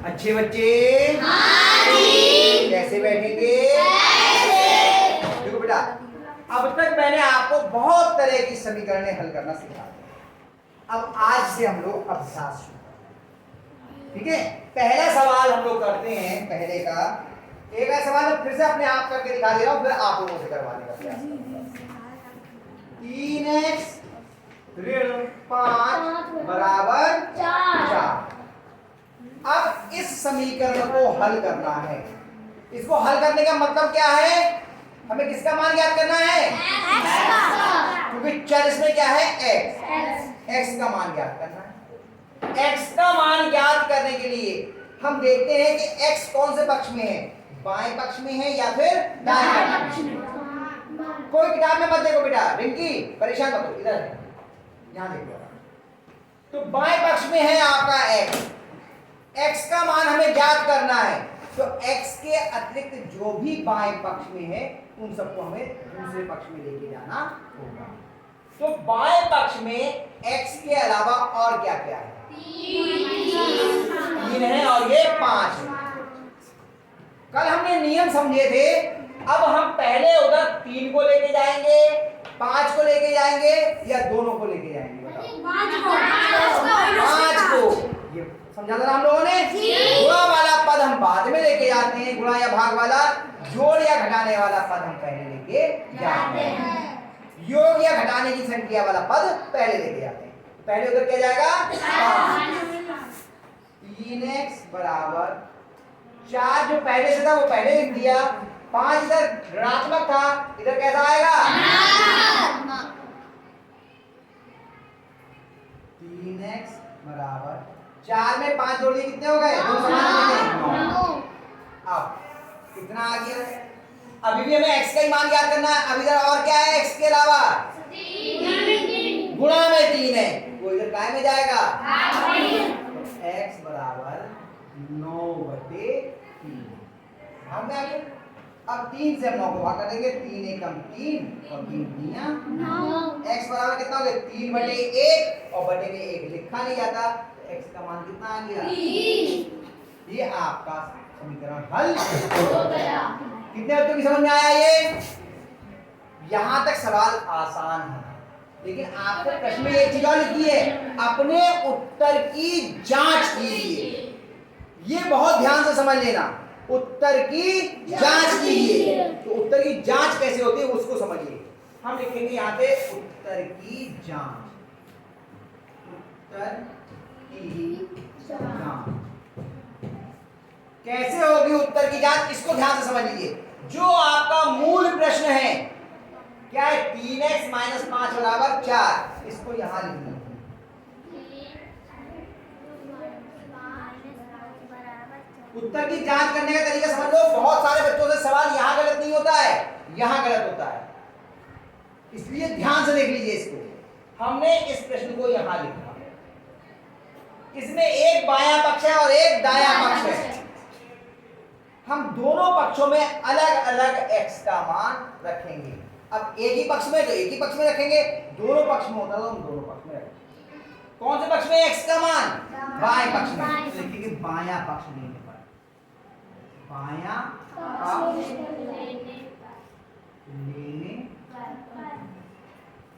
अच्छे बच्चे कैसे बैठेंगे? देखो बेटा, अब तक मैंने आपको बहुत तरह की समीकरणें हल करना सिखा दिया। अब आज से हम लोग अभ्यास शुरू करेंगे, ठीक है? पहला सवाल हम लोग करते हैं। पहले का एक सवाल मैं फिर से अपने आप करके दिखा दे रहा हूं, फिर आप लोगों से करवाने का प्रयास करूंगा। 3x ऋण 5 बराबर 4। अब इस समीकरण को हल करना है। इसको हल करने का मतलब क्या है? हमें किसका मान ज्ञात करना है? x का। क्योंकि चर इसमें क्या है? x का मान ज्ञात करना है। x का मान ज्ञात करने के लिए हम देखते हैं कि x कौन से पक्ष में है, बाएं पक्ष में है या फिर दाएं पक्ष में। कोई किताब में मत देखो बेटा, रिंकी परेशान मत हो, इधर है, यहां देखो। तो बाएं पक्ष में है आपका x। x का मान हमें ज्ञात करना है, तो x के अतिरिक्त जो भी बाएं पक्ष में है उन सबको हमें दूसरे पक्ष में लेके जाना होगा। तो बाएं पक्ष में x के अलावा और क्या क्या है? 3 है और ये 5 है। कल हमने नियम समझे थे, अब हम पहले उधर 3 को लेके जाएंगे, 5 को लेके जाएंगे या दोनों को लेके जाएंगे? बताओ। 5 को। ये समझा था हम लोगों ने। गुणा वाला पद हम बाद में लेके जाते हैं, गुणा या भाग वाला, जोड़ या घटाने वाला पद हम पहले लेके जाते हैं। योग या घटाने की संख्या वाला पद पहले लेके जाते हैं। पहले उधर क्या जाएगा? 3x बराबर 4 जो पहले से था वो पहले लिख दिया। 5 इधर ऋणात्मक था, इधर कैसा आएगा? 3x बराबर 4 में 5 जोड़ दिए, कितने हो गए? 2 समान। अब कितना आ गया? अभी भी हमें x का ही मान ज्ञात करना है। अब इधर और क्या है x के अलावा? गुणा में 3 है, वो इधर काय में जाएगा? x बराबर 9/3 भाग में आ गया। अब 3 से हम 9 को भाग कर देंगे, 3 एकम 3 और 3 दुनिया 9। x बराबर कितना हो गया? 3/1 और बटे में 1 लिखा नहीं जाता, तो x का मान कितना आ गया? 3। ये आपका समीकरण हल हो गया। कितने बच्चों की समझ में आया ये? यहां तक सवाल आसान है, लेकिन आपको प्रश्न में एक चीज और लिखी है, अपने उत्तर की जांच कीजिए। ये बहुत ध्यान से समझ लेना, उत्तर की जांच कीजिए। तो उत्तर की जांच कैसे होती है उसको समझिए। हम लिखेंगे यहां पे उत्तर की जांच। उत्तर की जांच कैसे होगी? उत्तर की जांच इसको ध्यान से समझ लीजिए। जो आपका मूल प्रश्न है क्या है? 3x - 5 बराबर 4, इसको यहां लिखना। उत्तर की जांच करने का तरीका समझ लो। बहुत सारे बच्चों से सवाल यहां गलत नहीं होता है, यहां गलत होता है, इसलिए ध्यान से देख लीजिए इसको। हमने इस प्रश्न को यहां लिखा, इसमें एक बायां पक्ष है और एक दायां पक्ष है। हम दोनों पक्षों में अलग अलग x का मान रखेंगे। अब एक ही पक्ष में तो एक ही पक्ष में रखेंगे, दोनों पक्ष में होता है तो हम दोनों पक्ष में रखेंगे। कौन से पक्ष में x का मान? बाएं पक्ष में। तो लिखेंगे बायां पक्ष लेने पर, बायां पक्ष लेने।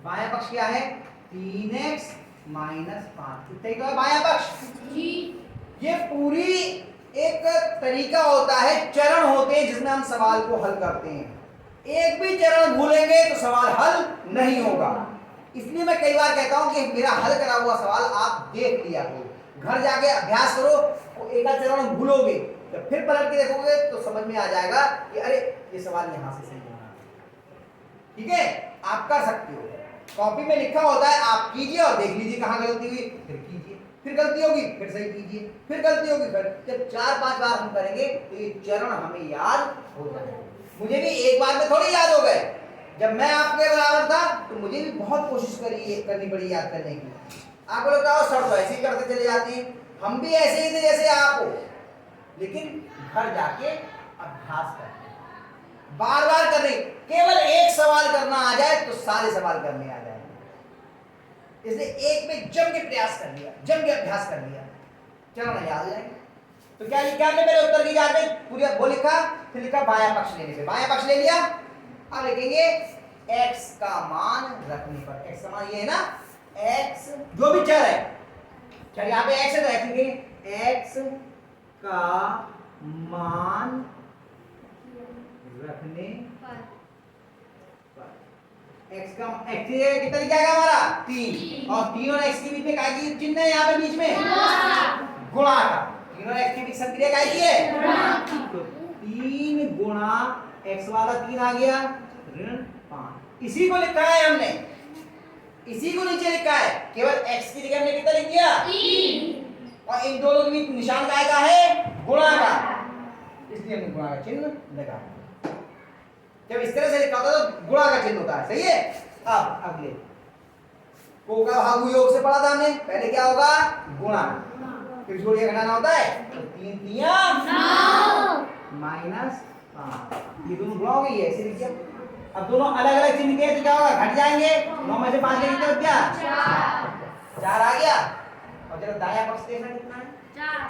बायां पक्ष क्या है? 3x - 5। कितने का है बायां पक्ष? ये पूरी एक तरीका होता है, चरण होते हैं जिसमें हम सवाल को हल करते हैं। एक भी चरण भूलेंगे तो सवाल हल नहीं होगा। इसलिए मैं कई बार कहता हूं कि मेरा हल करा हुआ सवाल आप देख लिया करो, घर जाके अभ्यास करो। तो एक चरण भूलोगे तो फिर पलट के देखोगे तो समझ में आ जाएगा कि अरे ये सवाल यहां से सही होना। ठीक है, आप कर सकते हो। कॉपी में लिखा होता है, आप कीजिए और देख लीजिए कहां गलती हुई, फिर कीजिए, फिर गलती होगी फिर सही कीजिए, फिर गलती होगी फिर। जब 4-5 बार हम करेंगे तो ये चरण हमें याद हो जाएगा। मुझे भी एक बार में थोड़ी याद हो गए। जब मैं आपके बराबर था तो मुझे भी बहुत कोशिश करनी पड़ी याद करने की। आपको लगता है सर तो ऐसे ही करते चले जाते हैं, हम भी ऐसे ही थे जैसे आप हो, लेकिन घर जाके अभ्यास करते, बार बार करने। केवल एक सवाल करना आ जाए तो सारे सवाल करने आ जाए, इसलिए एक में जम के प्रयास कर लिया, जम के अभ्यास कर लिया, चलो ना याद जाएंगे। तो क्या लिखा हमने मेरे उत्तर की जांच में? पूरा वो लिखा, फिर लिखा बायां पक्ष लेने पे, बायां पक्ष ले लिया। अब लिखेंगे x का मान रखने पर, x का मान ये है ना, x जो भी चर है, चल यहाँ पे x है तो x लिखेंगे, x का मान रखने पर x का x कितना लिखा है हमारा 3, और 3 और x के बीच में काय की चिन्ह है यहाँ पे बीच में गुणा का, 3 और x के बीच संक्रिया काय की है, तो 3 गुणा x वाला 3 आ गया ऋण 5, इसी को लिखा है हमने, इसी को नीचे लिखा है, केवल x की जगह हमने कितना लिख दिया 3, और इन दोनों के बीच निशान काय का है, गुणा का, इसलिए हमने गुणा का चिन्ह लगाया। जब इस तरह से लिखा होता है तो गुणा का चिन्ह होता है, सही है। अब अगले को का भागु योग से पढ़ा था हमने, पहले क्या होगा गुणा, फिर जोड़िए घटाना होता है, तो 3 तिया 9 माइनस 5, ये दोनों गुणा हो गई है, ऐसे लिखिए। अब दोनों अलग अलग चिन्ह के तो क्या होगा, घट जाएंगे, 9 में से 5 ले कितना क्या 4 आ गया, और जरा दायां पक्ष देखना कितना है 4,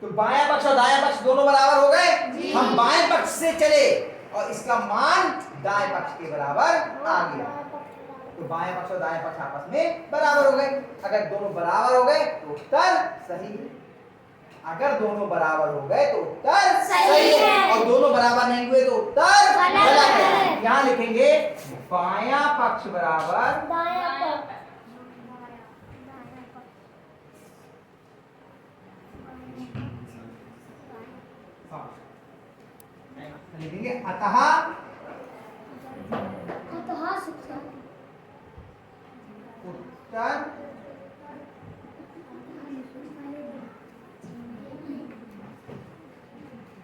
तो बायां पक्ष और दायां पक्ष दोनों बराबर हो गए, हम बाएं पक्ष से चले और इसका मान दाएं पक्ष के बराबर आ गया, तो बाएं पक्ष और दाएं पक्ष आपस में बराबर हो गए। अगर दोनों बराबर हो गए तो उत्तर सही है, अगर दोनों बराबर हो गए तो उत्तर सही है, और दोनों बराबर नहीं हुए तो उत्तर गलत है। यहाँ लिखेंगे बायां पक्ष बराबर दायां पक्ष, लिखेंगे अतः उत्तर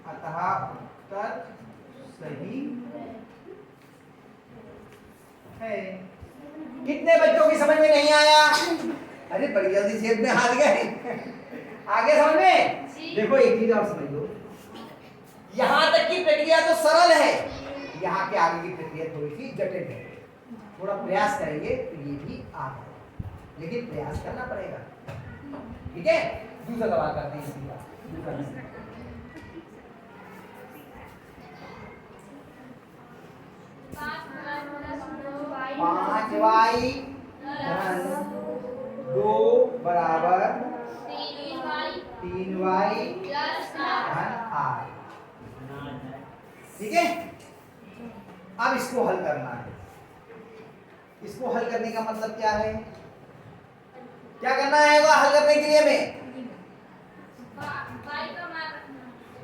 अतः उत्तर सही है। कितने बच्चों की समझ में नहीं आया? अरे बड़ी जल्दी जेब में हाथ गए आगे समझ में। देखो एक चीज और समझ लो, यहाँ तक की प्रक्रिया तो सरल है, यहाँ के आगे की प्रक्रिया थोड़ी सी जटिल है, थोड़ा प्रयास करेंगे तो ये भी आ जाएगा, लेकिन प्रयास करना पड़ेगा, ठीक है। दूसरा सवाल करते हैं इसी का, 5y धन 2 बराबर 3y धन r, ठीक है। अब इसको हल करना है, इसको हल करने का मतलब क्या है, क्या करना है वह हल करने के लिए हमें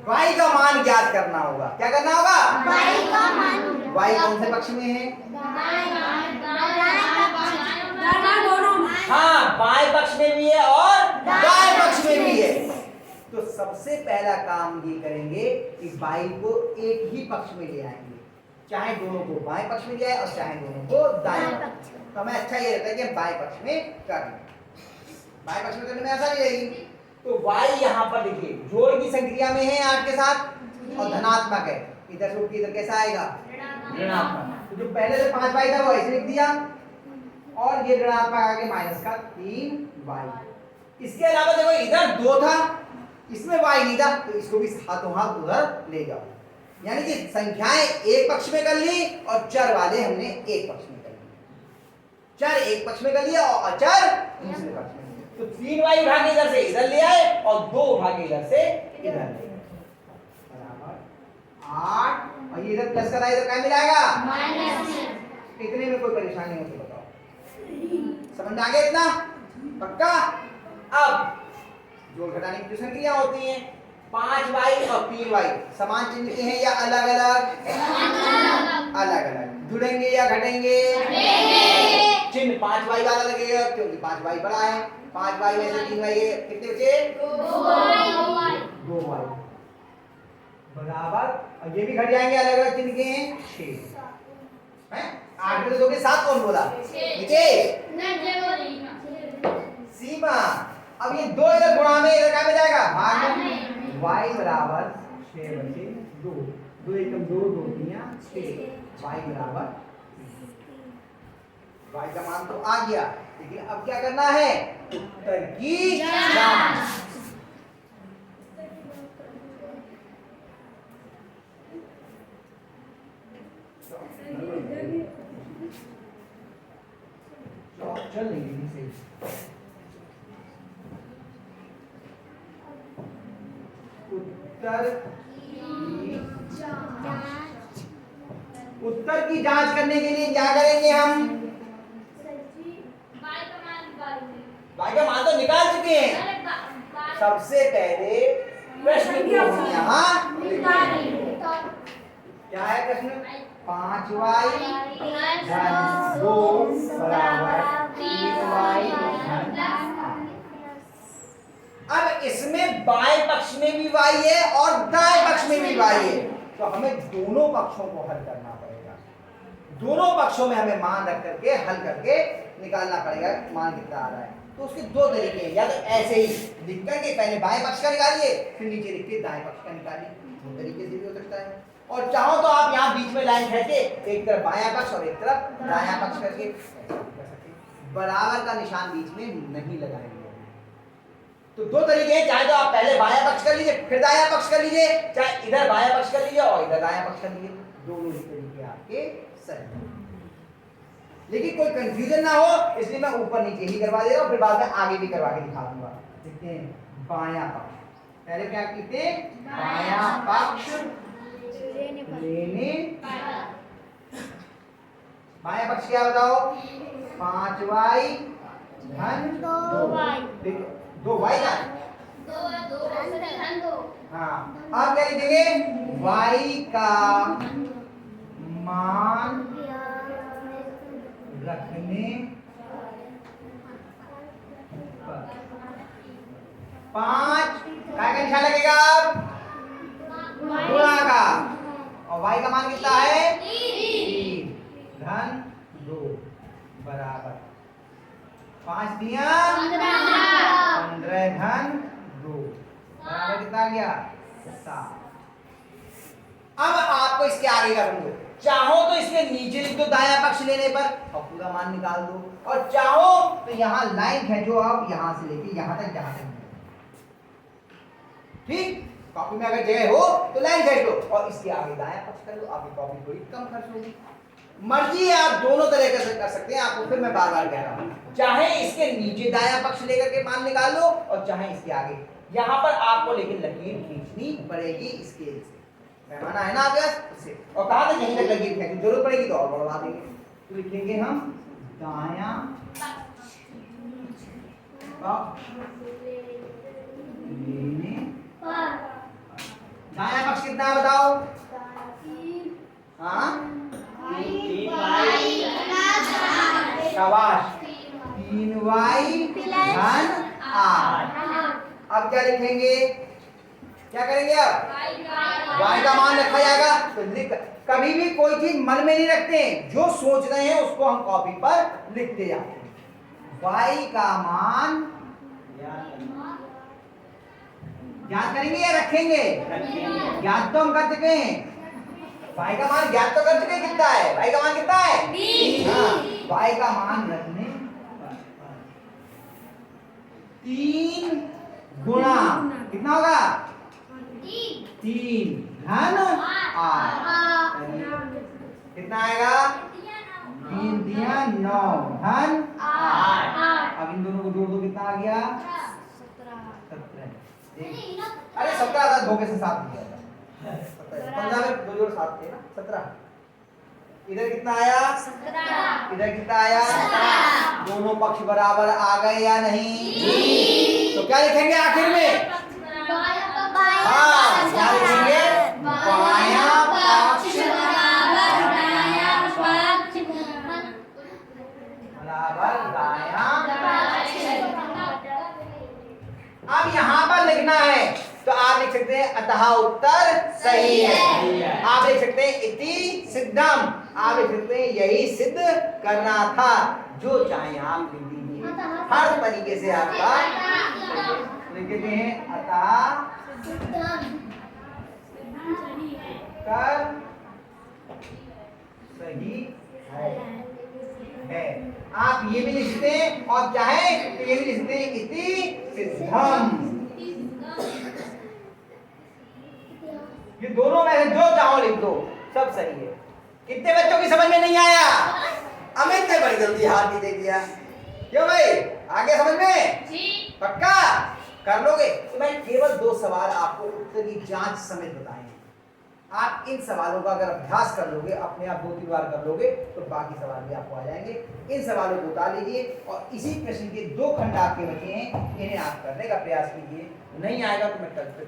y का मान ज्ञात करना होगा। क्या करना होगा, y का मान, y कौन से पक्ष में है, हाँ बाएं पक्ष में भी है और दाएं पक्ष में भी है, तो सबसे पहला काम ये करेंगे कि y को एक ही पक्ष में ले आएंगे, चाहे दोनों को बाएं पक्ष में ले आए और चाहे दोनों को दाएं पक्ष में, तो हमें अच्छा ये रहता है कि बाएं पक्ष में कर लें, बाएं पक्ष में करने में आसानी रहेगी। तो y यहाँ पर लिखिए, जोड़ की संक्रिया में है 8 के साथ और धनात्मक है, इधर से उठ के इधर कैसा आएगा ऋणात्मक, तो जो पहले से 5y था वो ऐसे लिख दिया, और ये ऋणात्मक आगे माइनस का 3y। इसके अलावा देखो इधर 2 था, इसमें y नहीं था, तो इसको भी हाथों हाथ उधर ले जाओ, यानी कि संख्याएं एक पक्ष में कर ली और चर वाले हमने एक पक्ष में कर लिए, चर एक पक्ष में कर लिया और अचर दूसरे पक्ष में, तो 3y उठा के इधर से इधर ले आए और 2 उठा के इधर से इधर ले बराबर 8, और ये इधर प्लस करा इधर क्या मिलाएगा माइनस, इतने में कोई परेशानी हो तो बताओ, समझ में आ गया इतना पक्का। अब जोड़ घटाने की जो संक्रिया होती है, 5y और 3y समान चिन्ह के हैं या अलग अलग, अलग अलग, जुड़ेंगे या घटेंगे, चिन्ह 5y वाला लगेगा क्योंकि 5y बड़ा है, 5y में से 3y कितने बचे 2y बराबर, और ये भी घट जाएंगे, अलग अलग चिन्ह के हैं 6 हैं, 8 में से 2 के 7 कौन बोला नीचे सीमा। अब ये 2 इधर गुणा में इधर क्या में जाएगा भाग में, y बराबर 6 बचे 2, 2 एकम 2, 2 तिया 6, y बराबर, y का मान तो आ गया, लेकिन अब क्या करना है उत्तर की जांच। चल नहीं रही सही। उत्तर की जांच करने के लिए क्या करेंगे हम? y का मान तो निकाल चुके हैं। सबसे पहले प्रश्न को हम यहाँ क्या है प्रश्न? 5y धन 2 बराबर 3y धन 8। अब इसमें बाएं पक्ष में भी y है और दाएं पक्ष में भी y है, तो हमें दोनों पक्षों को हल करना पड़ेगा। दोनों पक्षों में हमें मान रख करके हल करके निकालना पड़ेगा मान कितना आ रहा है। तो उसके दो तरीके हैं, या तो ऐसे ही लिख करके पहले बाएं पक्ष का निकालिए, फिर नीचे लिख के दाएं पक्ष का निकालिए। दो तरीके से भी हो सकता है। और चाहो तो आप यहाँ बीच में लाइन खींच के एक तरफ बायां पक्ष और एक तरफ दायां पक्ष करके बराबर का निशान बीच में नहीं लगाएंगे। तो दो तरीके हैं, चाहे तो आप पहले बायां पक्ष कर लीजिए फिर दायां पक्ष कर लीजिए, चाहे इधर बायां पक्ष कर लीजिए और इधर दायां पक्ष कर लीजिए। दोनों ही तरीके आपके सही, लेकिन कोई कंफ्यूजन ना हो इसलिए मैं ऊपर नीचे ही करवा दे रहा हूँ, फिर बाद में आगे भी करवा के दिखा दूंगा। देखते हैं बायां पक्ष, पहले क्या कहते हैं? बायां पक्ष लेने। बायां पक्ष क्या बताओ? 5y धन 2y। देखो 2y का हाँ, आप क्या लिखेंगे? y का मान रखने पर 5 का निशान लगेगा गुणा का, और y का मान कितना है? 3 धन 2 बराबर 5 दिया 15 धन 2 बराबर कितना आ गया? 7। अब आपको इसके आगे का समझो, चाहो तो इसके नीचे लिख दो दायां पक्ष लेने पर और पूरा मान निकाल दो, और चाहो तो यहां लाइन खींचो आप यहां से लेके यहां तक जहां तक। ठीक, कॉपी में अगर जगह हो तो लाइन खींच लो और इसके आगे दायां पक्ष कर लो, आपकी कॉपी थोड़ी कम खर्च होगी। मर्जी है, आप दोनों तरीके से कर सकते हैं। आपको फिर मैं बार बार कह रहा हूं, चाहे इसके नीचे दायां पक्ष लेकर के मान निकाल लो और चाहे इसके आगे। यहां पर आपको लेकिन लकीर खींचनी पड़ेगी स्केल से, पैमाना है ना आपके पास उससे, और कहा था यहीं तक लकीर खींचनी, जरूरत पड़ेगी तो और बढ़वा देंगे। तो लिखेंगे हम दायां पक्ष लेने पर। दायां पक्ष कितना है बताओ? हाँ, शाबाश, 3y धन 8। अब क्या लिखेंगे? क्या करेंगे? अब y का मान रखा जाएगा। तो लिख, कभी भी कोई चीज मन में नहीं रखते हैं, जो सोच रहे हैं उसको हम कॉपी पर लिखते जाते हैं। y का मान याद करेंगे या रखेंगे? याद तो हम कर चुके हैं। y का मान ज्ञात तो कर चुके हैं, कितना है? y का मान कितना है? 3। हाँ, y का मान रखने 3 गुणा कितना होगा? 3 धन 8। कितना आएगा? 3 दिया 9 धन 8। अब इन दोनों को जोड़ दो, कितना आ गया? 17। अरे 17 था, धोखे से 7 दिया था। 15 में 2 जोड़ 7 थे ना, 17। इधर कितना आया? 17। इधर कितना आया? 17। दोनों पक्ष बराबर आ गए या नहीं? तो क्या लिखेंगे आखिर में? हाँ, क्या लिखेंगे? बायां पक्ष बराबर दायां। अब यहाँ पर लिखना है तो आप लिख सकते हैं अतः उत्तर सही है। आप लिख सकते हैं इति सिद्धम, आप लिख सकते हैं यही सिद्ध करना था, जो चाहे आप लिख दीजिए, हर तरीके से आपका लिखते हैं अतः कर सही है। आप ये भी लिखते हैं और चाहे तो ये भी लिखते हैं इति सिद्धम। ये दोनों में से जो चाहो लिख दो, सब सही है। कितने बच्चों की समझ में नहीं आया? अमित ने बड़ी जल्दी हाथ ही दे दिया। क्यों भाई, आगे समझ में? जी। पक्का कर लोगे? तो मैं केवल 2 सवाल आपको उत्तर की जांच समेत बताए हैं। आप इन सवालों का अगर अभ्यास कर लोगे, अपने आप 2-3 बार कर लोगे, तो बाकी सवाल भी आपको आ जाएंगे। इन सवालों को उतार लीजिए और इसी प्रश्न के 2 खंड आपके बचे हैं, इन्हें आप करने का प्रयास कीजिए। नहीं आएगा तो मैं कल फिर